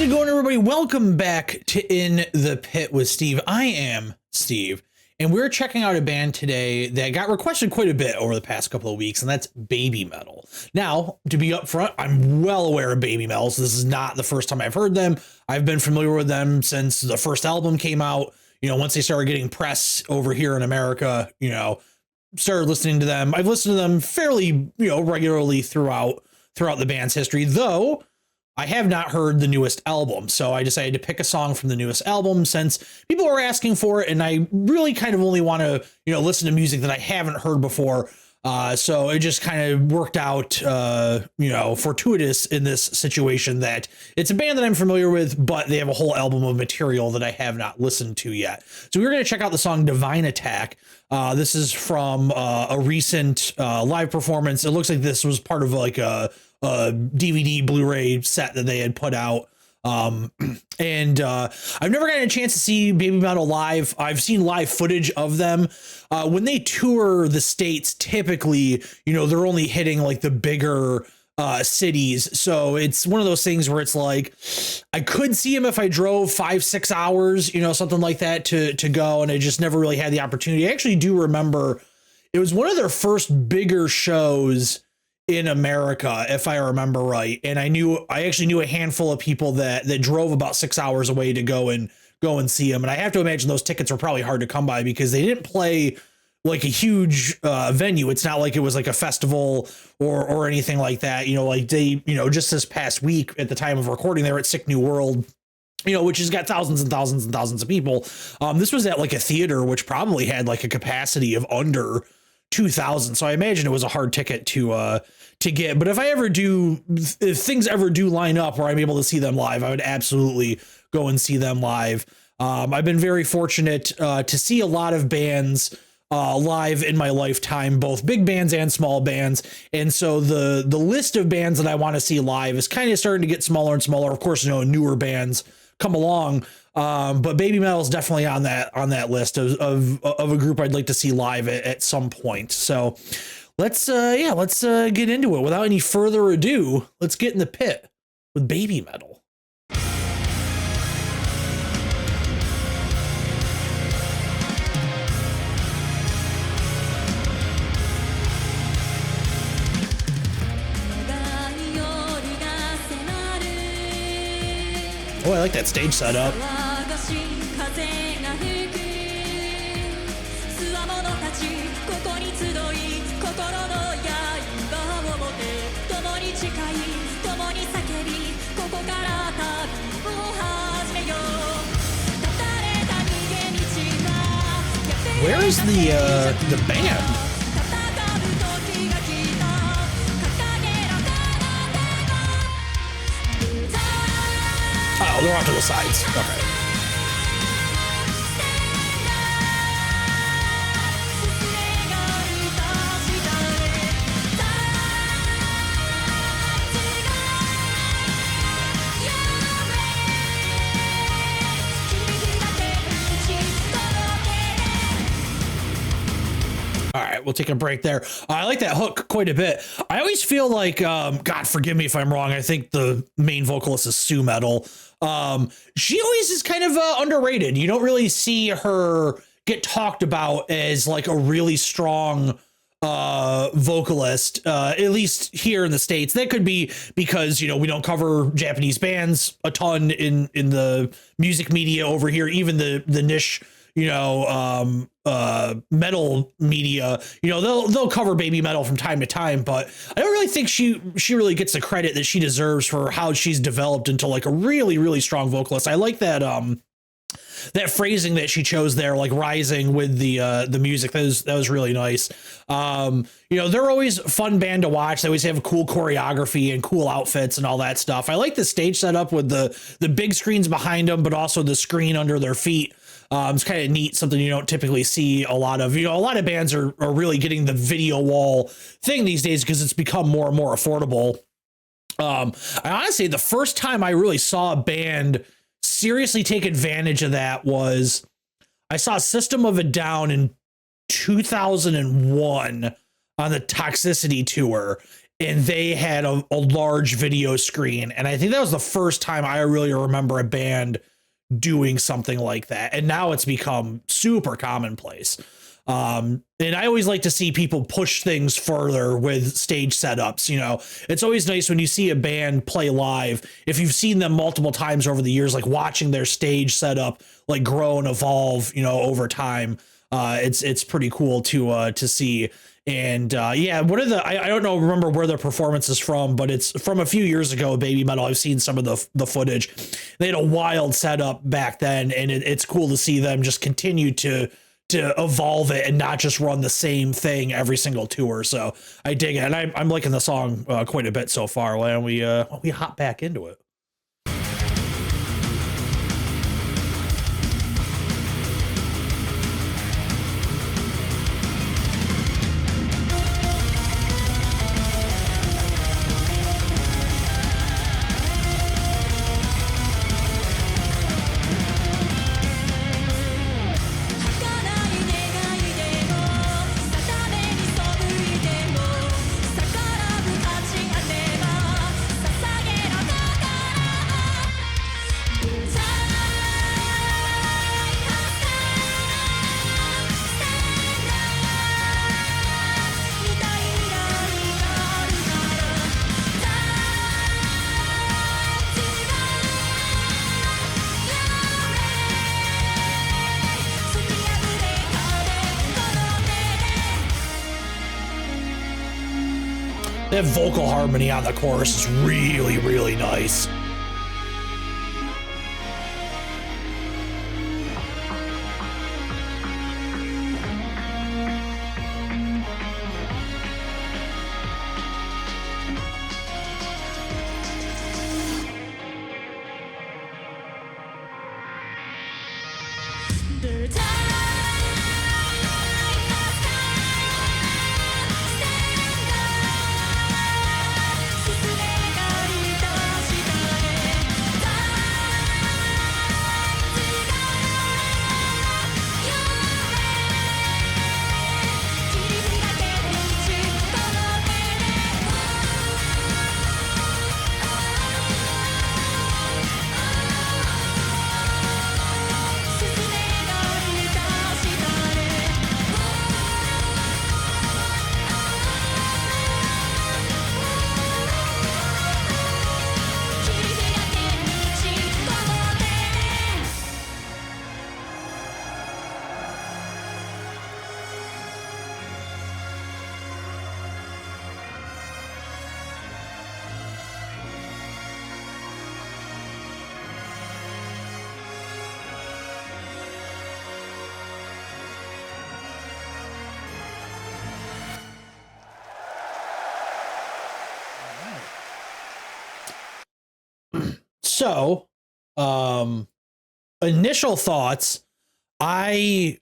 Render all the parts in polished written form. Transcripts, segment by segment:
it going, everybody? Welcome back to In the Pit with Steve. I am Steve, and we're checking out a band today that got requested quite a bit over the past couple of weeks, and that's Babymetal. Now, to be upfront, I'm well aware of Babymetal, so this is not the first time I've heard them. I've been familiar with them since the first album came out. You know, once they started getting press over here in America, you know, started listening to them. I've listened to them fairly, regularly throughout the band's history, though I have not heard the newest album. So I decided to pick a song from the newest album since people were asking for it. And I really kind of only want to, listen to music that I haven't heard before. So it just kind of worked out, fortuitous in this situation that it's a band that I'm familiar with, but they have a whole album of material that I have not listened to yet. So we're going to check out the song Divine Attack. This is from a recent live performance. It looks like this was part of like a DVD Blu-ray set that they had put out. I've never gotten a chance to see Babymetal live. I've seen live footage of them. When they tour the States, typically, they're only hitting like the bigger cities. So it's one of those things where it's like, I could see them if I drove 5-6 hours, something like that to go. And I just never really had the opportunity. I actually do remember it was one of their first bigger shows in America, if I remember right. And I actually knew a handful of people that drove about 6 hours away to go and see them. And I have to imagine those tickets were probably hard to come by because they didn't play like a huge venue. It's not like it was like a festival or anything like that. Like they, just this past week at the time of recording, they were at Sick New World, which has got thousands and thousands and thousands of people. This was at like a theater, which probably had like a capacity of under 2,000. So I imagine it was a hard ticket to get. But if things ever do line up where I'm able to see them live, I would absolutely go and see them live. I've been very fortunate to see a lot of bands live in my lifetime, both big bands and small bands. And so the list of bands that I want to see live is kind of starting to get smaller and smaller. Of course, newer bands come along. But Babymetal is definitely on that list of a group I'd like to see live at some point. So let's get into it. Without any further ado, let's get in the pit with Babymetal. Oh, I like that stage setup. Where is the band? Oh, they're off to the sides. Okay. All right, we'll take a break there. I like that hook quite a bit. I always feel like, God forgive me if I'm wrong, I think the main vocalist is Sue Metal. She always is kind of underrated. You don't really see her get talked about as like a really strong vocalist, at least here in the States. That could be because, we don't cover Japanese bands a ton in the music media over here, even the niche metal media, they'll cover Babymetal from time to time, but I don't really think she really gets the credit that she deserves for how she's developed into like a really, really strong vocalist. I like that phrasing that she chose there, like rising with the music. That was really nice. They're always a fun band to watch. They always have cool choreography and cool outfits and all that stuff. I like the stage setup with the big screens behind them, but also the screen under their feet. It's kind of neat, something you don't typically see a lot of. A lot of bands are really getting the video wall thing these days because it's become more and more affordable. I honestly, the first time I really saw a band seriously take advantage of that was I saw System of a Down in 2001 on the Toxicity tour. and they had a large video screen. And I think that was the first time I really remember a band doing something like that. And now it's become super commonplace. And I always like to see people push things further with stage setups. You know, it's always nice when you see a band play live. If you've seen them multiple times over the years, like watching their stage setup, like grow and evolve, you know, over time. It's pretty cool to see. And yeah, what are I don't know, remember where the performance is from, but it's from a few years ago, Babymetal. I've seen some of the footage. They had a wild setup back then, and it's cool to see them just continue to evolve it and not just run the same thing every single tour. So I dig it, and I'm liking the song quite a bit so far. Why don't we hop back into it? That vocal harmony on the chorus is really, really nice. So, initial thoughts, I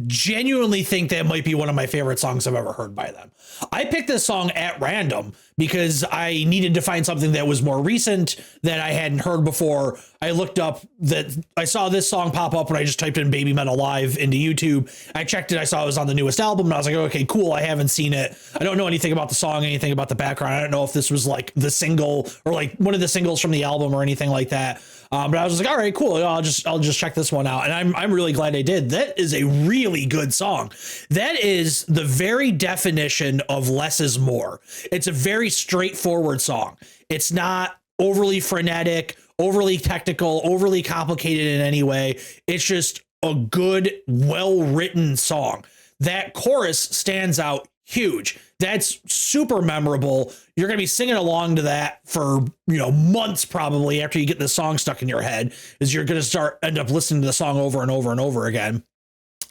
genuinely think that might be one of my favorite songs I've ever heard by them. I picked this song at random because I needed to find something that was more recent that I hadn't heard before. I looked up that I saw this song pop up when I just typed in Babymetal Live into YouTube. I checked it. I saw it was on the newest album, and I was like, okay, cool. I haven't seen it. I don't know anything about the song, anything about the background. I don't know if this was like the single or like one of the singles from the album or anything like that. But I was just like, all right, cool. I'll just check this one out. And I'm really glad I did. That is a really good song. That is the very definition of less is more. It's a very straightforward song. It's not overly frenetic, overly technical, overly complicated in any way. It's just a good, well-written song. That chorus stands out huge. That's super memorable. You're going to be singing along to that for, months probably after you get the song stuck in your head, is you're going to end up listening to the song over and over and over again.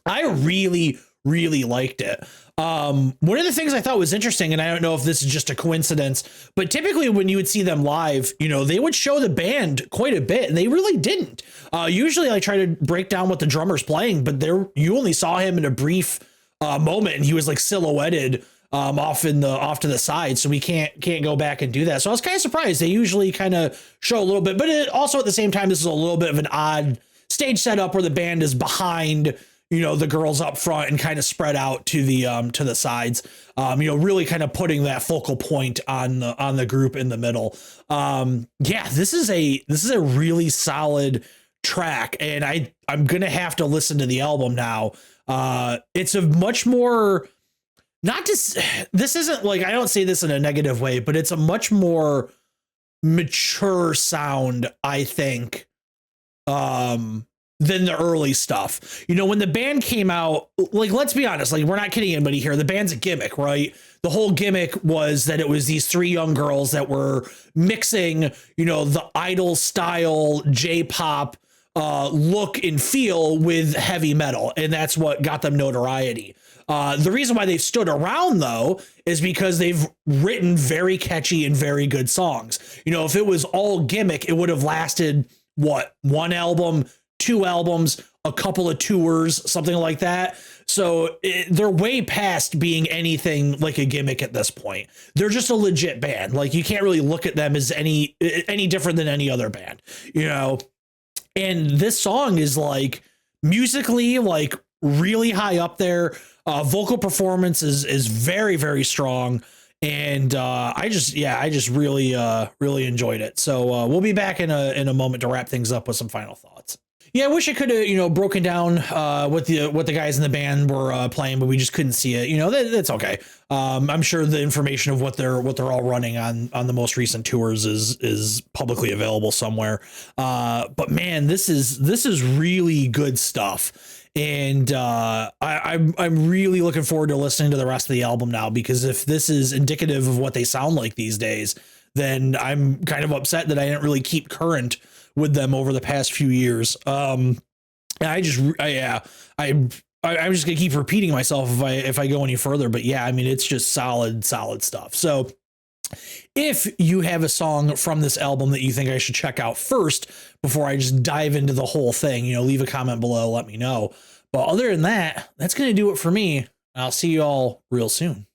I really, really liked it. One of the things I thought was interesting, and I don't know if this is just a coincidence, but typically when you would see them live, they would show the band quite a bit, and they really didn't. Usually I try to break down what the drummer's playing, but you only saw him in a brief moment, and he was like silhouetted off to the side, so we can't go back and do that. So I was kind of surprised. They usually kind of show a little bit, but also at the same time, this is a little bit of an odd stage setup where the band is behind you know, the girls up front and kind of spread out to the sides. You know, really kind of putting that focal point on the group in the middle. Yeah, this is a really solid track, and I'm gonna have to listen to the album now. It's a much more, not just, this isn't like, I don't say this in a negative way, but it's a much more mature sound, I think, than the early stuff. You know, when the band came out, like, let's be honest, like, we're not kidding anybody here. The band's a gimmick, right? The whole gimmick was that it was these three young girls that were mixing, you know, the Idol style J-pop look and feel with heavy metal. And that's what got them notoriety. The reason why they've stood around, though, is because they've written very catchy and very good songs. You know, if it was all gimmick, it would have lasted, what, one album, two albums, a couple of tours, something like that. So they're way past being anything like a gimmick at this point. They're just a legit band. Like, you can't really look at them as any different than any other band, you know? And this song is, like, musically, like, really high up there. Vocal performance is very, very strong. And I just really enjoyed it. So we'll be back in a moment to wrap things up with some final thoughts. Yeah, I wish I could have, you know, broken down what the guys in the band were playing, but we just couldn't see it. You know, that's okay. I'm sure the information of what they're all running on the most recent tours is publicly available somewhere. But man, this is really good stuff. And I'm really looking forward to listening to the rest of the album now, because if this is indicative of what they sound like these days, then I'm kind of upset that I didn't really keep current with them over the past few years. And I'm just gonna keep repeating myself if I go any further, but yeah, I mean, it's just solid stuff. So if you have a song from this album that you think I should check out first before I just dive into the whole thing, you know, leave a comment below, let me know. But other than that, that's going to do it for me. I'll see you all real soon.